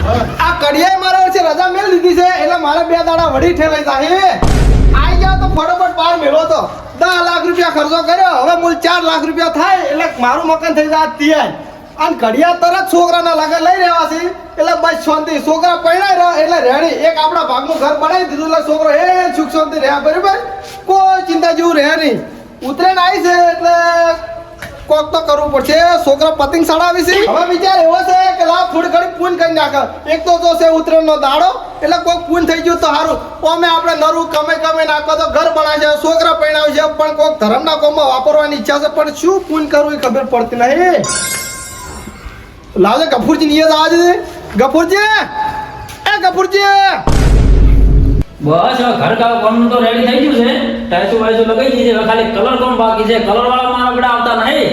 આ કડિયાએ મારા વર્ષે રજા મેળ લીધી છે એટલે મારે 2 દાડા વડી ઠેલાઈ જાય આઈ જાવ તો ફટોફટ પાર મેળો તો 10 લાખ રૂપિયા ખર્ચો કર્યો હવે મૂળ 4 લાખ રૂપિયા થાય એટલે મારું મકાન થઈ જાય તૈયાર અને કડિયા તરત છોકરાના લગન લઈ રહ્યા છે એટલે બસ શાંતિ છોકરા પૈણાઈ રહ્યા એટલે રેડી એક આપણા ભાગનું ઘર બનાવી દીધું એટલે છોકરો સુખ શાંતિ રહ્યા બરાબર કોઈ ચિંતા જેવું રહે નહીં ઉતરેણ આવી છે એટલે કોક તો કરવું પડશે છોકરા પતંગ ચડાવી છે હવે વિચાર એવો છે કે લાવ થોડી ઘણી પૂન કરી નાખે એક તો જો છે ઉતરેણનો દાડો એટલે કોક પૂન થઈ ગયું તો સારું અમે આપણે નરું કમે નાખો તો ઘર બનાવે છે છોકરા પૈણાવે છે પણ કોક ધર્મના કોમમાં વાપરવાની ઈચ્છા છે પણ શું પૂન કરવું એ ખબર પડતી નહીં લાવજે ગફુરજી નિયત આવે છે ગફુરજી એ ગફુરજી બસ હવે ઘર કામ તો રેડી થઈ ગયું છે ટાઈસો વાઈસો લગાઈ દીધી હવે ખાલી કલર કોમ બાકી છે કલર વાળા મારા બેટા આવતા નહીં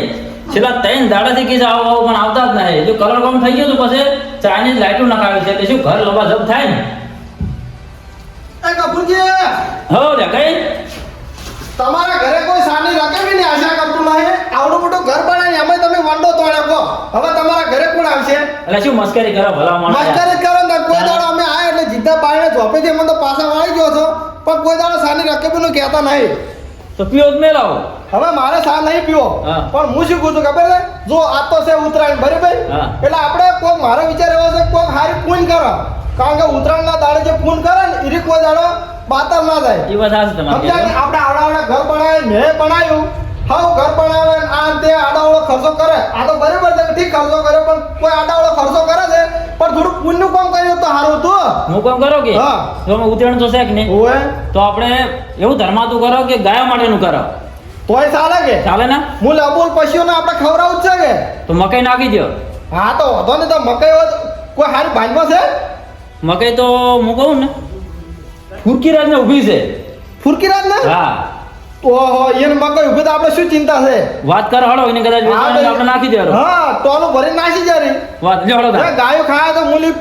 છેલ્લા 3 દાડાથી કીધું આવો પણ આવતા જ નહીં જો કલર કોમ થઈ ગયો તો પછી ચાઇનીઝ લાઈટો નખાવી છે એટલે શું ઘર લબાજબ થાય ને એ ગફુરજી હો રે કઈ તમારા ઘરે કોઈ સાની રકમની આશા કરતું નહીં આવડું મોટું ઘર બનાવી અમે તમે વંડો તોડ્યો કહો હવે તમારા ઘરે કોણ આવશે એટલે શું મસ્કરી કરે ભલા માણસ મસ્કરી કરો ને કોઈ દાડો અમે આયા એટલે જીદ્દા પાડીને ઝોપે થી મને તો પાછા વાળી ગયો છો પણ કોઈ દાડો સાની રકમનું કહેતા નહીં તો પીઓ જ મેલાવો હવે મારે સા નહીં પીવો પણ હું શું કહું છું ખબર છે જો આ તો છે ઉત્તરાયણ બરાબર એટલે આપણે કોઈ મારો વિચાર એવો છે કોઈ હારી પૂન કરો કારણ કે ઉત્તરાયણના દાડે જે પૂન કરે ને એ કોઈ દાડો બાતર ના જાય એ વાત સાચી તમારી આપણે આવડા ઘર બનાવે મેં બનાવ્યું હાવ ઘર બનાવે આ તે આડાવડો ખર્ચો કરે આ તો બરાબર છે ઠીક ખર્ચો કર્યો પણ કોઈ આડાવડો ખર્ચો કરે છે પણ થોડું પુણ્યનું કામ કર્યું તો સારું હતું હું કામ કરો કે જો અમે ઉતરાયણ તો છે કે નહીં ઓય તો આપણે એવું ધર્માતું કરો કે ગાયો માટેનું કરો તોય ચાલે કે ચાલે ને હું લબોલ પશુઓને આપણે ખવડાવું જ છે કે તો મકાઈ નાખી દો હા તો વધો ને તો મકાઈ હોય કોઈ સારી ભાંજમાં છે મકાઈ તો હું કહું ને ફુરકીરાજ ને ઊભી છે ફુરકીરાજ ને હા ઓહો એને મકાઈ ઉભી તો આપણે શું ચિંતા છે વાત કર હળો એને કદાચ આપણે નાખી દેરો હા ટોલું ભરી નાખી જાય વાત લે હળો ગાયો ખાય તો મૂલી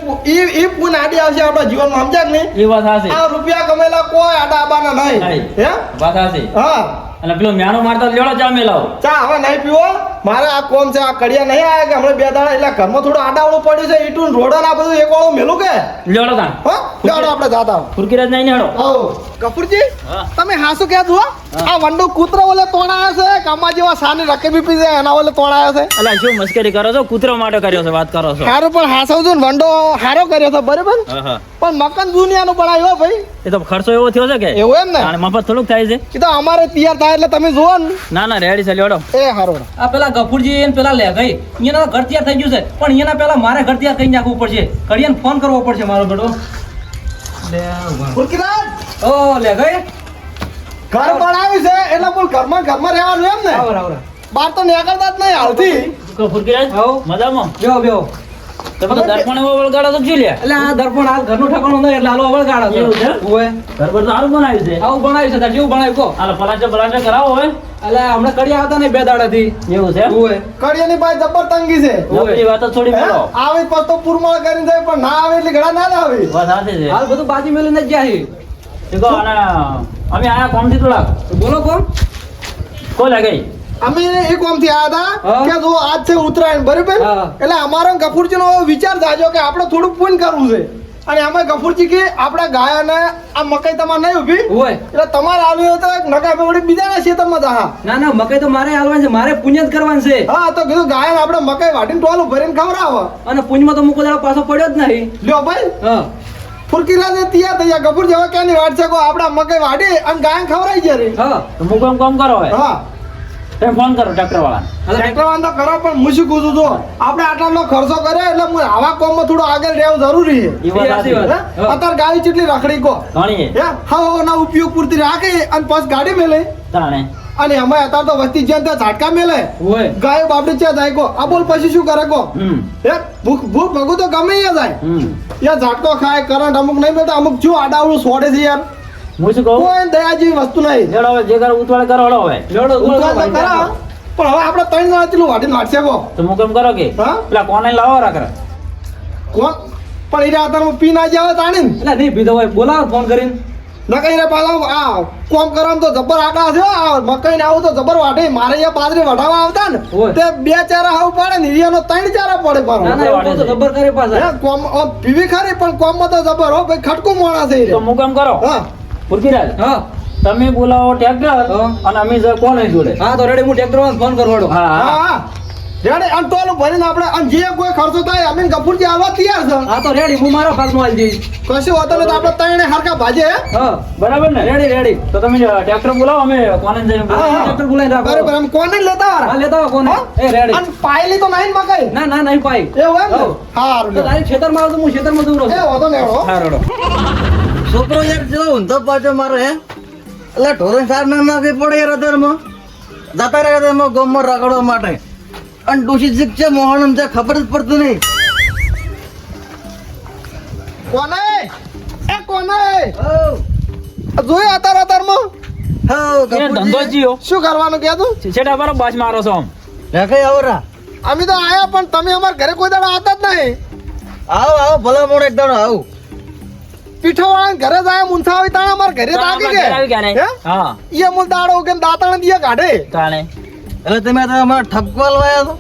ઈ પૂન આડી આવશે આપણા જીવનમાં સમજ્યા કે નહીં એ વાત સાચી આ રૂપિયા કમેલા કોઈ આડા આબાના નહીં હે વાત સાચી હા અને પેલો મ્યાનો મારતા લેડો ચા મેલાવો ચા હવે નહીં પીવો મારે આ કોમ છે આ કડિયા નહીં આયા કે હમણાં 2 દાડા એટલે ઘરમાં થોડું આડાવડું પડ્યું છે ઈટું રોડો ના બધું એક વાળું મેલું કે લેડો તા હો લેડો આપણે જાતા ફુરકીરાજ નહીં ને હળો આવો કપૂરજી તમે હાસુ કે છો આ વંડો કૂતરો ઓલે તોડાયો છે કામા જેવા સાની રકેબી પી જાય એના ઓલે તોડાયો છે અલા શું મસ્કરી કરો છો કૂતરો માટે કર્યો છે વાત કરો છો હારું પણ હાસવજો ને વંડો હારો કર્યો છે બરાબર પણ મકાન દુનિયાનું બનાવ્યો ભાઈ એ તો ખર્ચો એવો થયો છે કે એવું એમ ને અને મફત થોડુંક થાય છે એ તો અમારે તૈયાર થાય એટલે તમે જુઓ ને ના રેડી છે લેડો એ હારો આ પેલા ગફુરજી એને પેલા લે ગઈ એના ઘર તૈયાર થઈ ગયું છે પણ એના પેલા મારે ઘર તૈયાર કરી નાખવું પડશે ઘડિયાને ફોન કરવો પડશે મારો બેટો ફુરકીરાજ ઓ લે ગઈ ઘર બનાવ્યું છે એટલે બોલ ઘરમાં રહેવાનું એમ ને આવરા બાર તો નીકળતા જ નહીં હાલથી ફુરકીરાજ મજામાં બેહો તમે તો દર્પણ એવો વળગાડો તો જોઈ લે એટલે આ દર્પણ હાલ ઘરનું ઠકાણું નહીં એટલે હાલો વળગાડો છે એવું છે? ઓય ઘર પર તો સારું બનાવ્યું છે આવું બનાવ્યું છે તાર જેવું બનાવ્યું કો હાલો પલાચા કરાવો હવે એટલે હમણાં કડિયા આવતા નહીં 2 દાડાથી એવું છે ઓય કડિયાની પાસે જબર તંગી છે નકરી વાત જ થોડી બોલો આવે પછી તો પૂરમાળ કરીને જાય પણ ના આવે એટલે ઘણા ના આવે વાત સાચી છે હાલ બધું બાજી મેલીને જ જાય દેખો અને અમે આયા કોમથી થોડાક બોલો કોણ કોઈ લાગે અમે એક કોમથી આયા હતા હા. કે જો આજ છે ઉત્તરાયણ બરાબર હા. એટલે અમારો ગફુરજીનો વિચાર જાજો કે આપણે થોડું પૂન કરવું છે અને આમાં ગફુરજી કે આપણા ગાયને આ મકાઈ તમારે નહીં ઉભી ઓય એટલે તમારે આલુ હોય તો નકા વળી બીજાના ખેતરમાં જા ના મકાઈ તો મારે હાલવાનું છે મારે પુણ્ય જ કરવાનું છે હા તો કીધું ગાયને આપણે મકાઈ વાટીને ટોલું ભરીને ખવડાવો અને પુણ્યમાં તો મુકો દાડો પાછો પડ્યો જ નહીં લ્યો ભાઈ હા ફુરકીલા તૈયાર થઈ ગયા ગફુરજી હવે ક્યાંની વાટ છે કો આપણા મકાઈ વાટી અને ગાયને ખવડાવી જાય રે હા તો હું કામ કરો હવે હા તમે ફોન કરો ટ્રેક્ટર વાળા ટ્રેક્ટર વાળા તો કરો પણ હું શું કહું છું જો આપણે આટલાનો ખર્ચો કર્યો એટલે હું આવા કોમમાં થોડું આગળ રહેવું જરૂરી છે એ વાત સાચી વાત. હે? અત્યારે ગાડી કેટલી રખડી કો ઘણી હે હા ના ઉપયોગ પૂરતી રાખી અને પછી ગાડી મેલે તાણે અને અમે અત્યારે તો વસ્તી જ્યાં ત્યાં ઝાટકા મેલે ઓય ગાયો બાપડી ત્યાં જાય કો આ બોલ પછી શું કરે કો હે ભૂખ ભગું તો ગમે ત્યાં જાય યાર ઝાટકો ખાય કરંટ અમુક નહીં મળતા અમુક જો આડાવડું છોડે છે યાર હું શું કહું કોઈ દયા જેવી વસ્તુ નહીં લેડો હવે જે કરો ઉતવાળ કરો હળો હવે લેડો ઉતરાણ તો ખરા, પણ હવે આપણે 3 જણા ચેટલું વાટીને વાટશે કો તો હું કામ કરો કે હા પેલા કોને લાવો રાખે કોણ પણ એ અત્યારે પી ના જાવ તાણી એટલે નહીં પીધો હોય બોલાવો ફોન કરીને નકઈ રે પાછા આ કોમ કરવાનું તો જબર આડા છે આ મકઈ ને આવું તો જબર વાઢે મારે અહીંયા બાજરી વઢાવા આવતા ને ઓય. તે 2 ચારા આવું પડે ને ઈયાનો 3 ચારા પડે પાછો. ના ના એવું તો જબર કરે પાછા હે, કોમ પીવી ખરી પણ કોમમાં તો જબર હો ભાઈ ખટકું મોણા છે ઈ તો રે. હું કામ કરો હા પૃથ્વીરાજ હા તમે બોલાવો ટ્રેક્ટર હા. અને અમે કોણ જોડે હા તો રેડી હું ટ્રેક્ટર વાળાને ફોન કરવાડો હા હા હા હા રેડે આમ ટોલું ભરીને આપણે આમ જે કોઈ ખર્ચો થાય અમે ગફુરજી આવવા તૈયાર છે. હા તો રેડી હું મારા ભાગમાં આવી જઈશ કશું હોતો નથી આપણે ત્રણે હરખા ભાજે હે? હા બરાબર ને રેડી રેડી તો તમે ટ્રેક્ટર બોલાવો અમે કોને જઈને હા બોલાવીએ. ટ્રેક્ટર બોલાવી રાખો બરાબર આમ કોને લેતા હા વાળા? લેતા આવો કોને હા? એ રેડી અને પાયલી તો નહીં ને મકાઈ ના ના નહીં પાઈ એવું એમ ને? હા. હારું તો લે. તારી ખેતરમાં આવો તો હું ખેતરમાં દૂર એ હોતો ને એવો. હા રેડો છોકરો એક જેવો ઊંધો પાછો મારો હે એટલે ઢોરણ સાર ના નાખી પડે યાર અત્યારમાં જતા રહ્યા હતા એમાં ગામમાં રગડવા માટે અને ડોશી શીખ છે મોહન છે ખબર જ પડતી નહીં કોને એ કોને હઉ, જોયું અતારમાં હઉ, એને ધંધો કપૂરજી. જીયો શું કરવાનું કે તું છેટા બરાબર બાજ મારો છો આમ રેખાઈ આવો રા અમે તો આયા પણ તમે અમારા ઘરે કોઈ દાડો આવતા જ નહીં. આવો આવો ભલા મોડે એક દાડો આવું પીઠોવાળા ઘરે જાય મુંથા આવી તાણે અમારા ઘરે તો આગી ઘરે આવી ગયા ગયા ને? હે? હા ઈએ મુલ દાડો કે દાતણ દિયા કાઢે તાણે એટલે તમે તો અમારા ઠપકો હલવાયા તો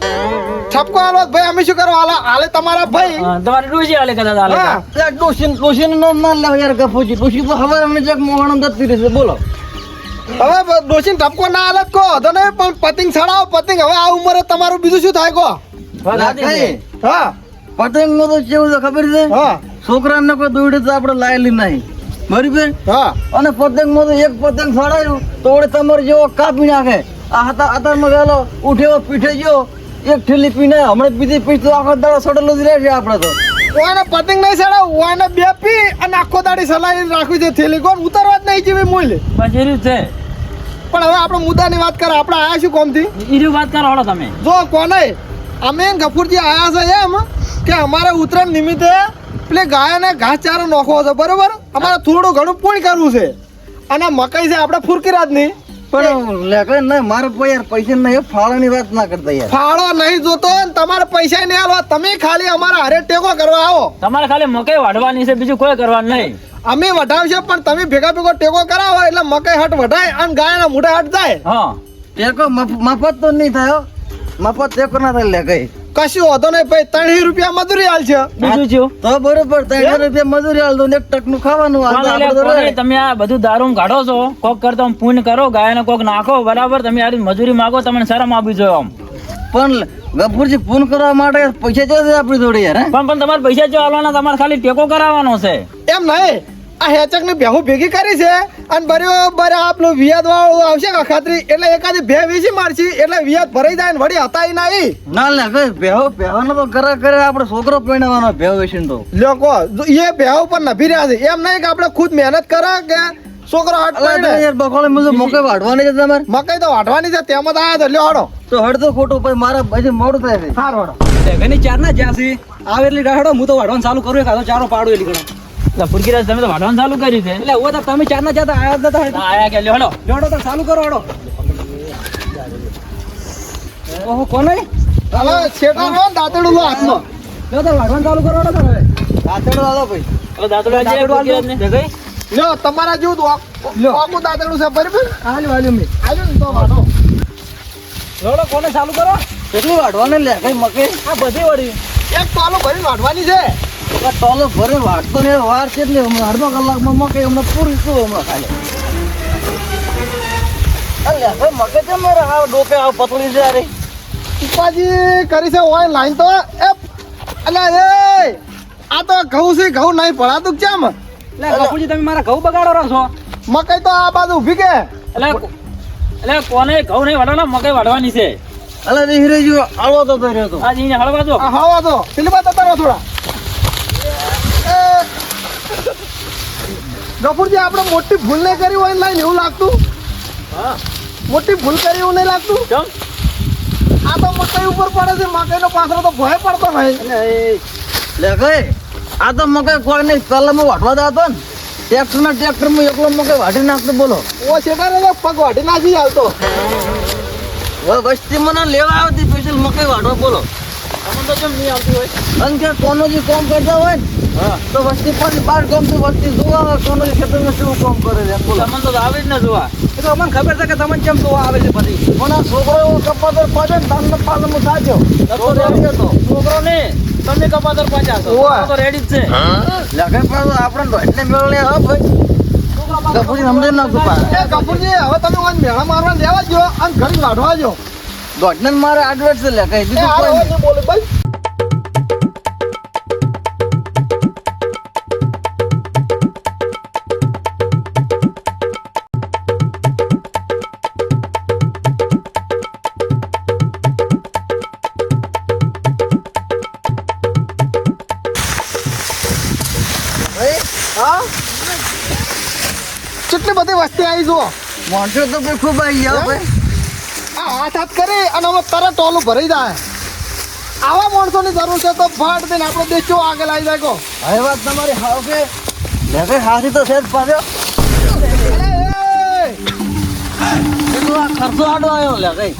ઠપકો આલો ભાઈ અમે શું કરો હાલે તમારા ભાઈ હા, તમારી ડોશી આલે કદાચ આલે હા એટલે ડોશીનું નામ ના લેવા યાર ગફુજી ડોશી તો હવે અમને જગ મોહન જતી રહેશે બોલો હવે ડોશીને ઠપકો ના આલે તો કહો તો નહીં પણ પતિંગ છડાવો પતિંગ હવે આ ઉંમરે તમારું બીજું શું થાય કહો વાત સાચી છે. રેખાઈ, હા પતંગ નો તો કેવું છે ખબર છે હા છોકરાને કોઈ દોડે તો આપણે લાયેલી નહીં બરાબર હા અને પતંગમાં તો એક પતંગ સડાયું તો વળી તમારે જેવો કાપી નાખે આ હાથમાં ગયેલો ઉઠ્યો પીઠે ગયો એક ઠેલી પીને હમણાં બીજી પીઠ તો આખો દાડો સડેલો જ રહે છે આપણે તો ઓને પતિંગ નહીં છડાવ ઓને બે પી અને આખો દાડી સલાઈ રાખવી છે થેલી કોણ ઉતારવા જ નહીં જેવી મૂલ બસ એ રીત છે પણ હવે આપણે મુદ્દાની વાત કરે આપણે આયા શું કોમથી ઈ રહ્યું વાત કરો હળો તમે જો કોને અમે ગફુરજી આયા છે એમ કે અમારે ઉત્તરાયણ નિમિત્તે પેલે ગાયને ઘાસચારો નાખવો છે બરોબર અમારે થોડું ઘણું પૂર્ણ કરવું છે અને મકાઈ છે આપણે ફૂરકી રાજની પણ લેકડે નહીં મારે કોઈ યાર પૈસા નહીં ફાળાની વાત ના કરતા યાર ફાળો નહીં જોતો ને તમારે પૈસા નહીં આલવા તમે ખાલી અમારા હારે ટેકો કરવા આવો તમારે ખાલી મકઈ વાઢવાની છે બીજું કોઈ કરવાનું નહીં અમે વઢાવશે પણ તમે ભેગા ભેગો ટેકો કરાવો એટલે મકાઈ હટ વઢાય અને ગાયના મોઢે હટ જાય હા ટેકો મફત તો નહીં થાય હો. મફત ટેકો ના થાય લે કઈ કશું હોતો નહીં ભાઈ 3 રૂપિયા મજૂરી હાલ છે બીજું શું તો બરોબર 3 રૂપિયા મજૂરી હાલ દો ને એક ટકનું ખાવાનું હાલ તો કોને આપણે તો કોને રહે. તમે આ બધું દારૂ કાઢો છો કોક કરતો આમ પૂન કરો ગાયને કોક નાખો બરાબર તમે આ મજૂરી માંગો તમને શરમ આપવી જોઈએ આમ પણ ગફુરજી ફોન કરવા માટે પૈસા જોઈએ આપણી જોડે યાર હે? પણ તમારે પૈસા જો આલવાના તમારે ખાલી ટેકો કરાવવાનો છે એમ નહીં આ હેચક ની ભેહું ભેગી કરી છે અને બરાબર આપણું વિયાદ વાળું આવશે કે ખાતરી એટલે એકાદી ભે વેચી મારશી એટલે વિયાદ ભરાઈ જાય ને વળી હતા નહીં ના લે કઈ બેહવાનો તો કરે આપણે છોકરો પહેણાવાનો બેહો વેચીને તો લોકો એ ભેહું પર નભી રહ્યા છે એમ નહીં કે આપણે ખુદ મહેનત કરે કે છોકરો હાટ અલા તો પડે યાર બકોળે મુજબ મોકે વાઢવાની છે તમારે મકાઈ તો વાઢવાની છે તેમાં તો આયા તો લ્યો હાડો તો હડ તો ખોટું પછી મારા પછી મોડું થાય છે હાર હાડો ઘણી ચાર ના જ્યાં છે આવે એટલી રાહડો હું તો વાઢવાનું ચાલુ કરું કાં તો ચારો પાડું એટલી ઘણો એટલે ફુરકીરાજ તમે તો વાઢવાનું ચાલુ કર્યું છે એટલે હું તો તમે ચાર ના જતા આયા જ નતા તો આયા કે લ્યો હળો જોડો તો ચાલુ કરો હડો ઓહો કોને હવે છેટા લો ને દાંતેડું લો હાથમાં જો તો વાઢવાનું ચાલુ કરો હડો તમે આચડો હાલો ભાઈ હવે દાંતડો આજે ફુરકીરાજને. દેખાય લ્યો તમારા જેવું લ્યો. આખું દાંતેડું છે બરાબર હાલ્યું હાલ્યું મેં આજો ને તો વાઢો જોડો કોને ચાલુ કરો કેટલું વાઢવાનું લે કઈ મકે આ બધી વળી એક ટોલો ભરીને વાઢવાની છે આ ટોલો ભરે વાઢતો ને વાર છે એટલે હમણાં અડધો કલાકમાં મકે હમણાં પૂરી શું હમણાં ખાલી અલ્યા ભાઈ મકે છે મારે આ ડોકે આ પતળી છે અરે ઉપાજી કરી છે ઓય લાઈન તો એ અલ્યા એ આ તો ઘઉં છે ઘઉં નહીં પડાતું કેમ લે બાપુજી તમે મારા ઘઉં બગાડો રહો છો મકાઈ તો આ બાજુ ઊભી કે એટલે કોને ઘઉં નહીં વાઢવાના મકઈ વાઢવાની છે અલા રે જો આળો તો રહ્યો તો આ જીને હળવા દો આ હવા તો પેલી બાત હતા થોડા ગફુરજી આપણે મોટી ભૂલ નહીં કરી હોય લાઈન એવું લાગતું હા મોટી ભૂલ કરી એવું નહીં લાગતું ચમ આ તો મકાઈ ઉપર પડે છે મકાઈનો પાછળ તો ભય પડતો ભાઈ લે કઈ આ તો મકે કોઈ નહીં પહેલા હું વાઢવા જતો ને ટ્રેક્ટર માં એકલો મકે વાઢી નાખતો બોલો ઓ છેટા રે પગ વાટી નાખી હાલતો હવે વસ્તી મને લેવા આવતી સ્પેશિયલ મકે વાઢવા બોલો તમને તો કેમ નહીં આવતી હોય અને કે કોનો જે કામ કરતા હોય ને તો વસ્તી પાછી બાર ગમતું વસ્તી જોવા કોનો ખેતરમાં શું કામ કરે છે એમ બોલો. તમને તો આવે જ ને જોવા એ તો અમને ખબર છે કે તમને કેમ જોવા આવે છે પછી પણ આ છોકરો એવો કપાતર પાડે ને ધાનનો પાલમાં સાચો. તો રેડી હતો છોકરો ને તમે કપાતર પાછા છો ઓવે. તો રેડી જ છે લગન પર આપણે દોઢને મેળવે હા ભાઈ. ગફુરી સમજે ના કુપા. એ કપૂરજી હવે તમે મને મેળા મારવા લેવા જો અને ઘડી વાઢવા જો દોઢને મારે આડવેટ છે લે કઈ એ બીજું હારો કોઈ હવે નહીં. નહીં બોલે ભાઈ હા કેટલી બધી વસ્તી આવી જુઓ માણસો તો ભાઈ ખૂબ આવી ગયા ભાઈ. આ હાથ હાથ કરી અને અમે તરત ટોલું ભરાઈ જાય આવા માણસોની જરૂર છે તો ફાટ દઈને આપણો દેશ કેવો આગળ આવી જાય કહો હવે વાત તમારી હાવ કે લે કઈ હાથી તો છે જ પાછો. કીધું આ ખર્ચો આડો આવ્યો લે કઈ.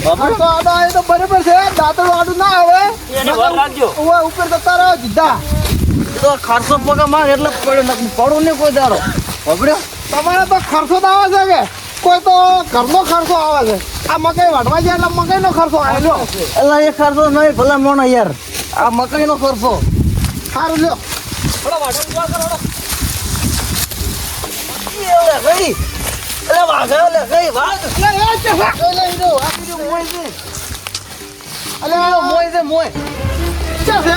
ખબર તો આડો આવે તો બરાબર છે દાંતડું આડું ના આવે એને વાર રાખજો ઓવે ઉપર જતા રહો જીધા કીધું આ ખર્ચો પગા માર એટલે પડું નહીં કોઈ દાડો બગડ્યો. તમારે તો ખર્ચો તો આવે છે કે કોઈ તો ઘરનો ખર્ચો આવે છે આ મકાઈ વાઢવા જાય એટલે મકાઈનો ખર્ચો આવેલો એટલે એ ખર્ચો નહીં ભલા મોણો યાર આ મકાઈનો ખર્ચો. સારું લ્યો થોડા વાઢો જોવા કરો લે કઈ એટલે વાઘા લે કઈ વાઘ એટલે એ છે વાહ. એટલે ઈ જો આ બીજું મોય છે અલે મોય છે મોય. છે છે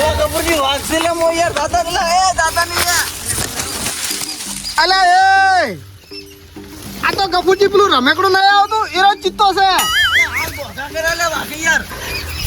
એ કપૂરજી વાઘ છે લે મોય યાર દાદા ને લે એ દાદા ની યાર. અલે એ આ તો ગફુરજી પેલું રમેકડું નહીં આવતું એનો ચિત્તો છે આ બોધા કરે લે વાઘ યાર.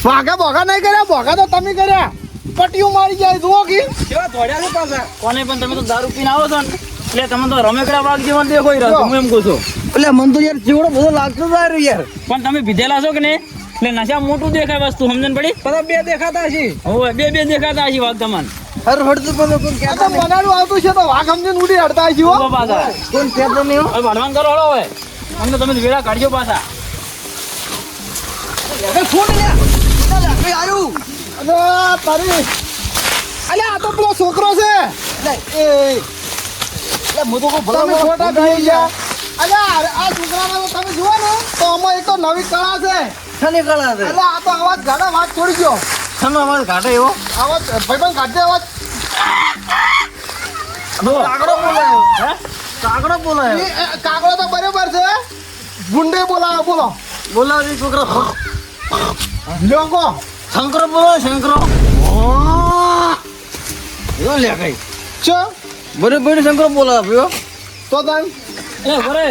વાઘા બોઘા નહીં કર્યા બોઘા તો તમે કર્યા પટીયું મારી જાય જુઓ કે કેવા દોડ્યા છે પાછા કોને પણ તમે તો દારૂ પીને આવો છો ને એટલે તમે તો રમેકડા વાગ જેવા દેખો રહ્યો છો હું એમ કહું છું એટલે મન તો યાર ચીવડો બધો લાગતો જ આવ્યો યાર. પણ તમે પીધેલા છો કે નહીં એટલે નશા મોટું દેખાય વસ્તુ સમજણ પડી બધા બે દેખાતા છે હવે બે દેખાતા હશે વાગ તમને હર હડતું પણ કોઈ આ તો કહેતા નહીં. બનાડું આવતું છે તો વાઘ સમજીને ઉડી હડતા છે હો પાછા કોઈ કહેતો નહીં હો. હવે ભણવાન કરો હળો હવે અમને તમે વેળા કાઢજો પાછા એ છોડ લે લે કઈ આવ્યું અરે તારી અલે આ તો પેલો છોકરો છે લે એ લે મો તો કો ભલા તમે ખોટા થઈ ગયા અલે આ છોકરામાં તો તમે જુઓ ને તો આમાં એક તો નવી કળા છે છની કળા છે. એટલે આ તો અવાજ ગાડા વાત છોડી ગયો છનો અવાજ કાઢે એવો અવાજ ભાઈબંધ કાઢજે અવાજ કાગડો બોલાયો હે કાગડો બોલાયો એ કાગડો તો બરાબર છે ગુંડે બોલાવો બોલો બોલાવી છોકરો લ્યો કો શંકરો બોલો શંકરો એવો લે કઈ ચો બરોબર શંકરો બોલાવ્યો તો તન એ બરે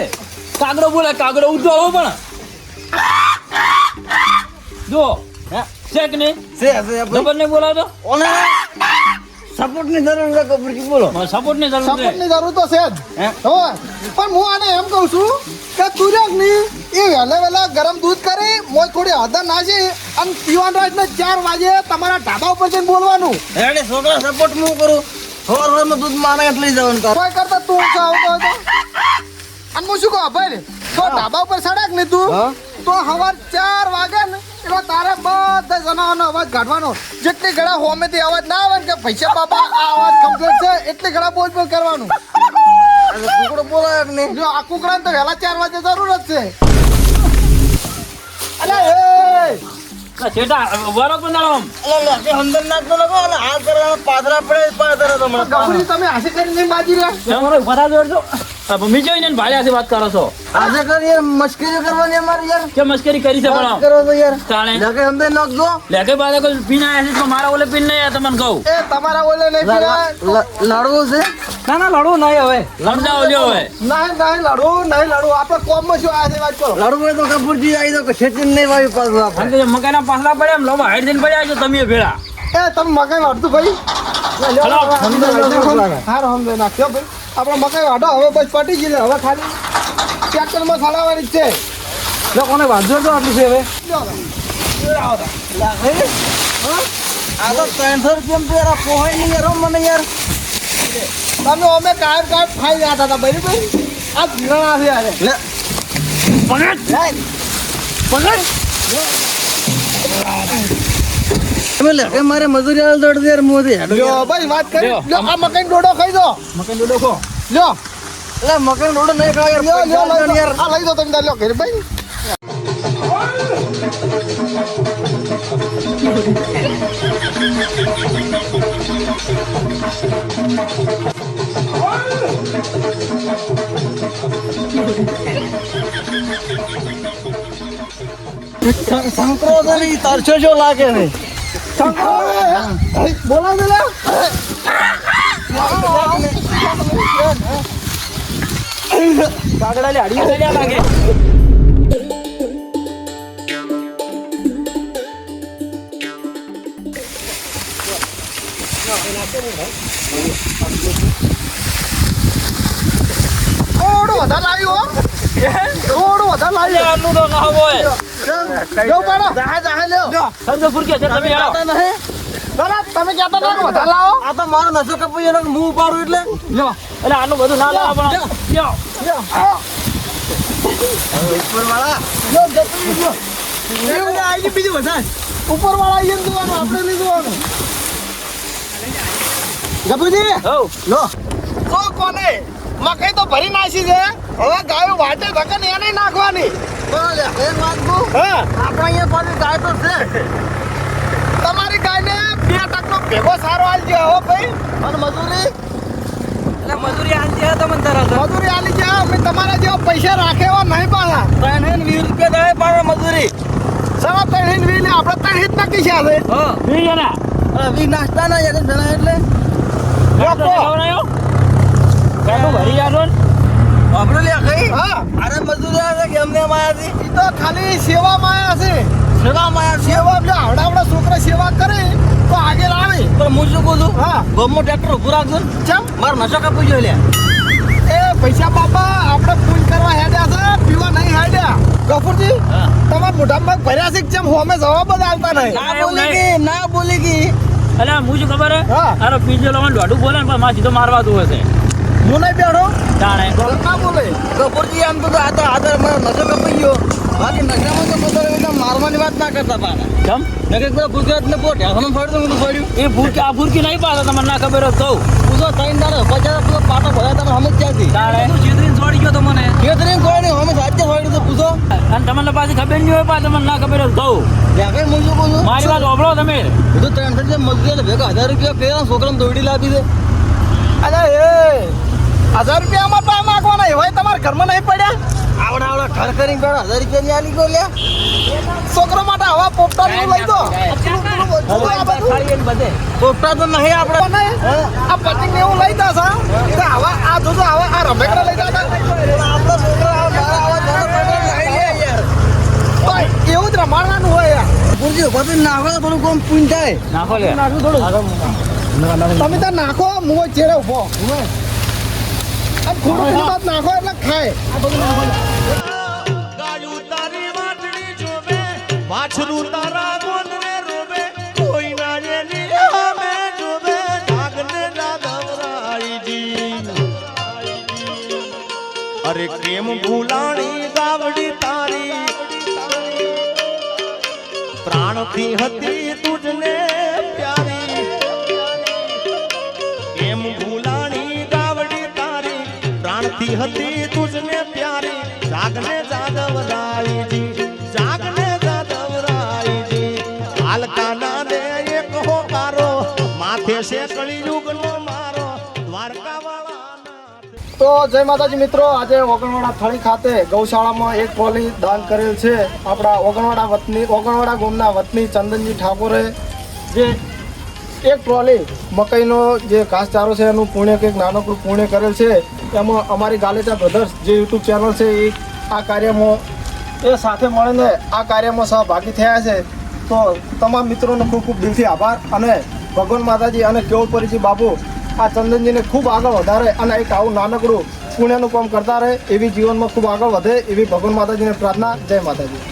કાગડો બોલે કાગડો ઉઠવાળો પણ જો હે છે કે નહીં છે જબર નહીં બોલાવતો ઓને સપોર્ટ ની જરૂર છે કબરજી બોલો સપોર્ટ ની જરૂર સપોર્ટ છે ની જરૂર તો છે જ હે હવે પણ હું આને એમ કહું છું કે તું રહ્યો ની એ વહેલા વહેલા ગરમ દૂધ કરી મોજ થોડી હળદર નાખી અને પીવાનું રાત ને 4 વાગે તમારા ઢાબા ઉપર જઈને બોલવાનું રેડી છોકરા સપોર્ટ હું કરું સવારમાં દૂધ માને એટલે લઈ જવાનું તાર કોઈ કરતા તું ઓછો આવતો હોય તો અને હું શું કહું ભાઈ તો ઢાબા ઉપર સડક ને તું હા. તો સવાર 4 વાગે ને એટલે તારે બધા જનાવરનો અવાજ કાઢવાનો જેટલી ઘડા હોમેથી અવાજ ના આવે ને કે પૈસા બાપા આ અવાજ કમ્પ્લીટ છે એટલી ઘડા બોલ બોલ કરવાનું છોકરો બોલાય કે નહીં જો આ કુકડાને તો વહેલા 4 વાગે જરૂર જ છે અલે એ છેટા વરો પણ દાડો આમ. એટલે લે અંદર નાખતો લગો અને હાથ કરવા પાદરા પડે પાદરા તો મને ગફુરી તમે હાસી કરીને બાજી રહ્યા તમારો ઉભા થા જોડજો મી જોઈને ને ભાડ્યાથી વાત કરો છો આજે કર યાર મસ્કરી કરવાની અમારે યાર કે મસ્કરી કરી છે વાત પણ કરો તો યાર તાણે લગે અંદર નાખજો લેકે બાદ કોઈ પીને આયા છે તો મારા ઓલે પીને નહીં આયા તમને કહું એ તમારા ઓલે નહીં પીરા લડવું છે ના ના લડવું નહીં હવે લડતા ઓલ્યો હવે નહીં લડવું આપણે કોમમાં શું આ છે વાત કરો લડવું હોય તો કપૂરજી આવી તો ખેંચીને નહીં વાવી પાછું આપણે કારણ કે મકાઈના પાછલા પડ્યા એમ લોબા હાઈટ થઈને પડ્યા છો તમે ભેળા એ તમે મકાઈ વાળતું ભાઈ હલો, હારો સમજાઈ નાખ્યો ભાઈ આપણે મકાઈ વાઢો હવે બસ પટી ગઈ છે. હવે ખાલી ટ્રેક્ટરમાં ચલાવવાની જ છે કોને વાંધો તો આટલું છે હવે આ તો 300 રૂપિયા પેરા પોહાય નહીં યાર મને યાર તમે અમે કાયમ ખાઈ રહ્યા હતા બરાબર આ ભીરણા છે યારે લે પકડ પકડ તમે તમે લે કે મારે મજૂરી આલ દોડ દે મોદી લ્યો ભાઈ વાત કરી લ્યો આ મકાઈ ડોડો ખાઈ દો મકાન ડોડો ખો લ્યો એટલે મકાન રોડ નહીં ખાવ લ્યો લ્યો યાર લઈ દો. આ લઈ દો તમે તાર લ્યો ઘરે ભાઈ સંકરો તો નહીં તરછો જો લાગે ને બોલા દે લે કાગડા લે અડી ગયા લાગે થોડું વધારે લાવ્યું થોડું વધારે લાવ્યું આનું તો ના હોય લ્યો પાડો જાહે જાહે લ્યો સમજો ફૂરકે છે તમે આવો જાતા નહીં દાદા તમે કહેતા હતા કે વધારે લાવો આ તો મારો નશો કપાઈ એનો મું ઉપાડું એટલે લ્યો એટલે આનું બધું ના લાવો પણ લ્યો બીજું વધારે ઉપર વાળા આવીને જોવાનું આપણે નહીં જોવાનું ગભુજી હો લો તો કોને મકાઈ તો ભરી નાખી છે હવે ગાયો વાટે ધકન એને નાખવાની બોલે એ માગું હા આપણે અહીંયા પાછી ગાય તો છે તમારી ગાયને 2 ટકનો ભેગો સારો આલજો હો ભાઈ અને મજૂરી એટલે મજૂરી આંતી હતા મને તરત મજૂરી આલી છે અમે તમારા જેવા પૈસા રાખે એવા નહીં પાછા 320 રૂપિયા થાય પાડો મજૂરી સવા 320 ને આપણે 3 જ નક્કી છે હવે હા વી જણા વી નાસ્તા ના યાર જણા એટલે લોકો ખવડાયો કાકો ભરી જાડો આપણે લે કઈ હા અરે મજૂરી આવે કે અમને માયાથી ઈ તો ખાલી સેવામાં આયા છે સેવા માયા છે સેવા એટલે આવડા છોકરા સેવા કરે તો આગળ આવે પણ હું શું કહું છું હા ગમો ટ્રેક્ટર ઉભું રાખજો ને. ચમ મારો નશો કાપી જોઈ લે એ પૈસા બાપા આપણે પૂન કરવા હેડ્યા છે પીવા નહીં હેડ્યા ગફુરજી હા તમારા મોઢામાં ભર્યા છે કે ચમ હોમે જવાબ જ આવતા નહીં ના બોલી ગઈ ના બોલી ગઈ એટલે હું શું ખબર હે હા. આરો પીજો લવન દોડું બોલે ને પણ માર સીધો મારવા દઉં હશે હું નહીં બેઠો જાણે ના બોલે કપૂરજી આમ તો આદર મારો નશો કપાઈ ગયો બાકી નશામાં તો બધા એકદમ મારવાની વાત ના કરતા પાછા કેમ મેં કઈ બધા ગુજરાત ને પોટ હેસનું ફાડ્યું તો ફાડ્યું એ ભૂરકી આ ભૂરકી નહીં પાડે તમને ના ખબર હોય તો પૂછો ત્રણ દાડો બજાર પૂરો પાટો ભર્યા તમે હમ ક્યાંથી જાણે ચીતરીને છોડી ગયો તો મને ખેતરી કોઈ નહીં હમે સાચે ફાડ્યું તો પૂછો અને તમને પાછી ખબર નહીં હોય પાછી તમને ના ખબર હોય તો ત્યાં કઈ હું શું કહું છું મારી વાત ઓબળો તમે બધું 300 મજૂરી ભેગા 1000 રૂપિયા પેલા છોકરાને દોડી લાવી દે અરે એ 1000 રૂપિયા અમારા પાસે માંગવાના એવાય તમારા ઘરમાં નહીં પડ્યા આવડા આવડા ઘર કરીને પેલા 1000 રૂપિયા ની આલી ગયો લે છોકરો માટે હવા પોપટા જેવું લઈ દો પોપટા તો નહીં આપણે અને આ પતિંગ એવું લઈ દો છો કે આવા આ જોજો આવા આ રમેકડા લઈ જતા આપણા છોકરા મારા આવા ઘર પેટ્રોલ લઈ લે યાર તો એવું જ રમાડવાનું હોય યાર ગુરજી બધું નાખો તો થોડું કોમ પૂન થાય નાખો લે નાખું થોડું તમે ત્યાં નાખો મુઓ ચેડે ઉભો આ થોડું થોડું નાખો એટલે ખાય ગાયું તારી વાટડી જોવે વાછરું તારા ગોદરે રોવે કોઈ ના એની સામે જોવે જાગને દાદવરાઈજી અરે કેમ ભૂલાણી ગાવડી તારી પ્રાણથી હતી તુજને પ્યારી કેમ ભૂલાણી ગાવડી તારી પ્રાણથી હતી તુજને પ્યારી જાગને જાદવરાઈજી જાગને જાદવરાઈજી હાલકા ના દે એક હોકારો માથે છે કળિયુગનો મારો દ્વારકાવાળા તો જય માતાજી મિત્રો આજે ઓગણવાડા થળી ખાતે ગૌશાળામાં એક ટ્રોલી દાન કરેલ છે આપણા ઓગણવાડા ગામના વતની ચંદનજી ઠાકોરે જે એક ટ્રોલી મકાઈનો જે ઘાસચારો છે એનું પુણ્ય કંઈક નાનકડું પુણ્ય કરેલ છે એમાં અમારી ગાલેચા બ્રધર્સ જે યુટ્યુબ ચેનલ છે એ આ કાર્યમાં એ સાથે મળીને આ કાર્યમાં સહભાગી થયા છે તો તમામ મિત્રોનો ખૂબ ખૂબ દિલથી આભાર અને ભગવાન માતાજી અને કેવળપરીજી બાબુ આ ચંદનજીને ખૂબ આગળ વધારે અને એક આવું નાનકડું પુણ્યનું કામ કરતા રહે એવી જીવનમાં ખૂબ આગળ વધે એવી ભગવાન માતાજીને પ્રાર્થના જય માતાજી